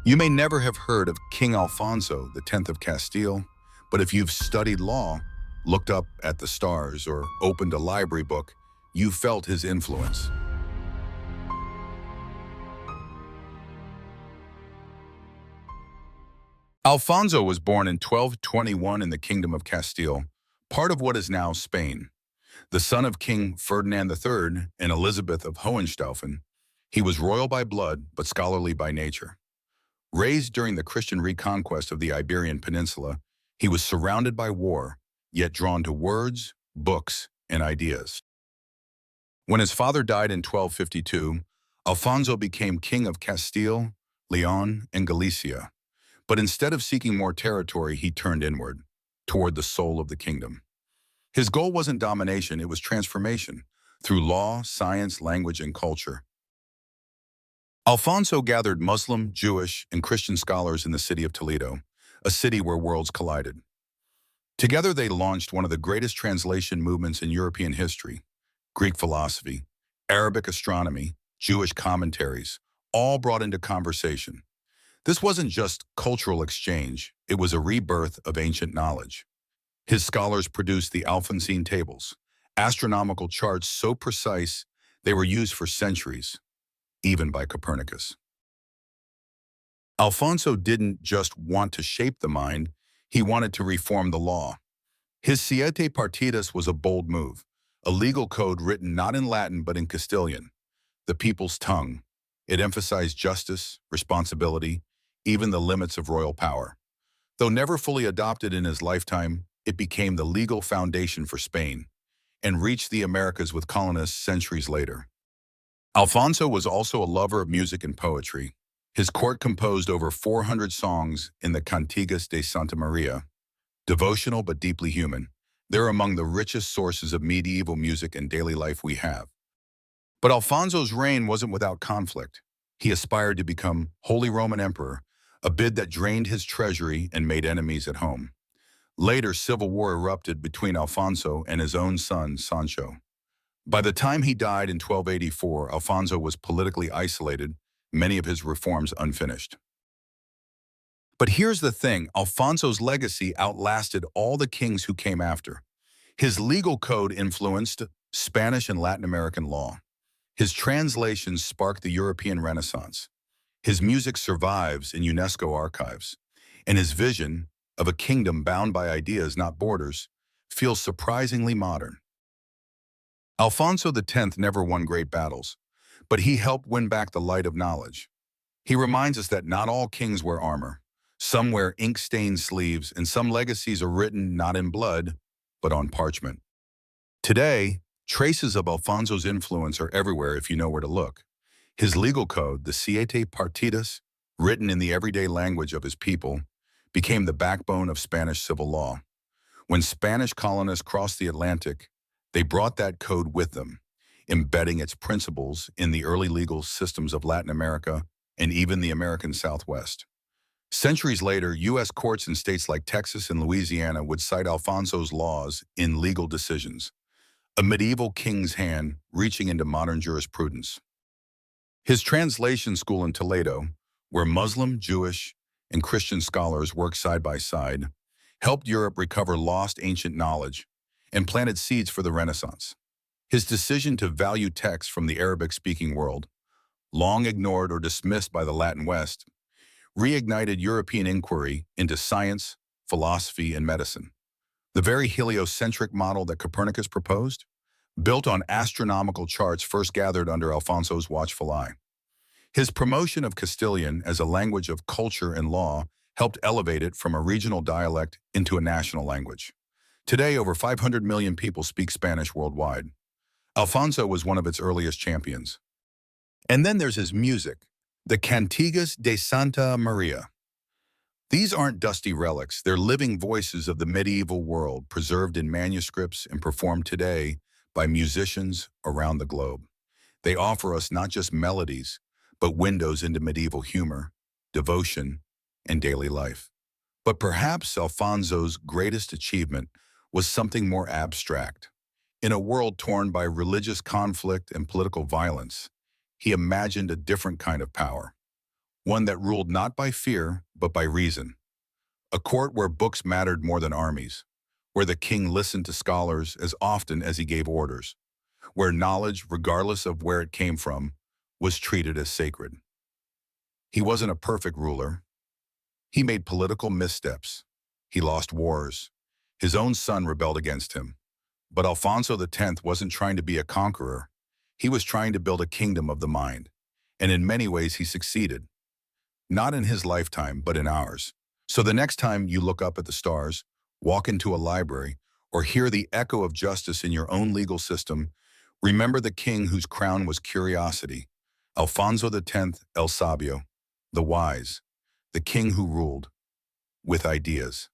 You may never have heard of King Alfonso, the 10th of Castile, but if you've studied law, looked up at the stars, or opened a library book, you felt his influence. Alfonso was born in 1221 in the Kingdom of Castile, part of what is now Spain. The son of King Ferdinand III and Elizabeth of Hohenstaufen, he was royal by blood but scholarly by nature. Raised during the Christian reconquest of the Iberian Peninsula, he was surrounded by war, yet drawn to words, books, and ideas. When his father died in 1252, Alfonso became king of Castile, Leon, and Galicia. But instead of seeking more territory, he turned inward, toward the soul of the kingdom. His goal wasn't domination, it was transformation, through law, science, language, and culture. Alfonso gathered Muslim, Jewish, and Christian scholars in the city of Toledo, a city where worlds collided. Together they launched one of the greatest translation movements in European history: Greek philosophy, Arabic astronomy, Jewish commentaries, all brought into conversation. This wasn't just cultural exchange, it was a rebirth of ancient knowledge. His scholars produced the Alphonsine tables, astronomical charts so precise they were used for centuries, even by Copernicus. Alfonso didn't just want to shape the mind, he wanted to reform the law. His Siete Partidas was a bold move, a legal code written not in Latin but in Castilian, the people's tongue. It emphasized justice, responsibility, even the limits of royal power. Though never fully adopted in his lifetime, it became the legal foundation for Spain and reached the Americas with colonists centuries later. Alfonso was also a lover of music and poetry. His court composed over 400 songs in the Cantigas de Santa Maria, devotional but deeply human. They're among the richest sources of medieval music and daily life we have. But Alfonso's reign wasn't without conflict. He aspired to become Holy Roman Emperor, a bid that drained his treasury and made enemies at home. Later, civil war erupted between Alfonso and his own son, Sancho. By the time he died in 1284, Alfonso was politically isolated, many of his reforms unfinished. But here's the thing, Alfonso's legacy outlasted all the kings who came after. His legal code influenced Spanish and Latin American law. His translations sparked the European Renaissance. His music survives in UNESCO archives, and his vision of a kingdom bound by ideas, not borders, feels surprisingly modern. Alfonso X never won great battles, but he helped win back the light of knowledge. He reminds us that not all kings wear armor. Some wear ink-stained sleeves, and some legacies are written not in blood, but on parchment. Today, traces of Alfonso's influence are everywhere if you know where to look. His legal code, the Siete Partidas, written in the everyday language of his people, became the backbone of Spanish civil law. When Spanish colonists crossed the Atlantic, they brought that code with them, embedding its principles in the early legal systems of Latin America and even the American Southwest. Centuries later, U.S. courts in states like Texas and Louisiana would cite Alfonso's laws in legal decisions, a medieval king's hand reaching into modern jurisprudence. His translation school in Toledo, where Muslim, Jewish, and Christian scholars worked side by side, helped Europe recover lost ancient knowledge and planted seeds for the Renaissance. His decision to value texts from the Arabic-speaking world, long ignored or dismissed by the Latin West, reignited European inquiry into science, philosophy, and medicine. The very heliocentric model that Copernicus proposed, built on astronomical charts first gathered under Alfonso's watchful eye. His promotion of Castilian as a language of culture and law helped elevate it from a regional dialect into a national language. Today, over 500 million people speak Spanish worldwide. Alfonso was one of its earliest champions. And then there's his music, the Cantigas de Santa Maria. These aren't dusty relics, they're living voices of the medieval world, preserved in manuscripts and performed today by musicians around the globe. They offer us not just melodies, but windows into medieval humor, devotion, and daily life. But perhaps Alfonso's greatest achievement was something more abstract. In a world torn by religious conflict and political violence, he imagined a different kind of power, one that ruled not by fear, but by reason. A court where books mattered more than armies, where the king listened to scholars as often as he gave orders, where knowledge, regardless of where it came from, was treated as sacred. He wasn't a perfect ruler. He made political missteps. He lost wars. His own son rebelled against him. But Alfonso X wasn't trying to be a conqueror. He was trying to build a kingdom of the mind. And in many ways, he succeeded. Not in his lifetime, but in ours. So the next time you look up at the stars, walk into a library, or hear the echo of justice in your own legal system, remember the king whose crown was curiosity, Alfonso X El Sabio, the Wise, the king who ruled with ideas.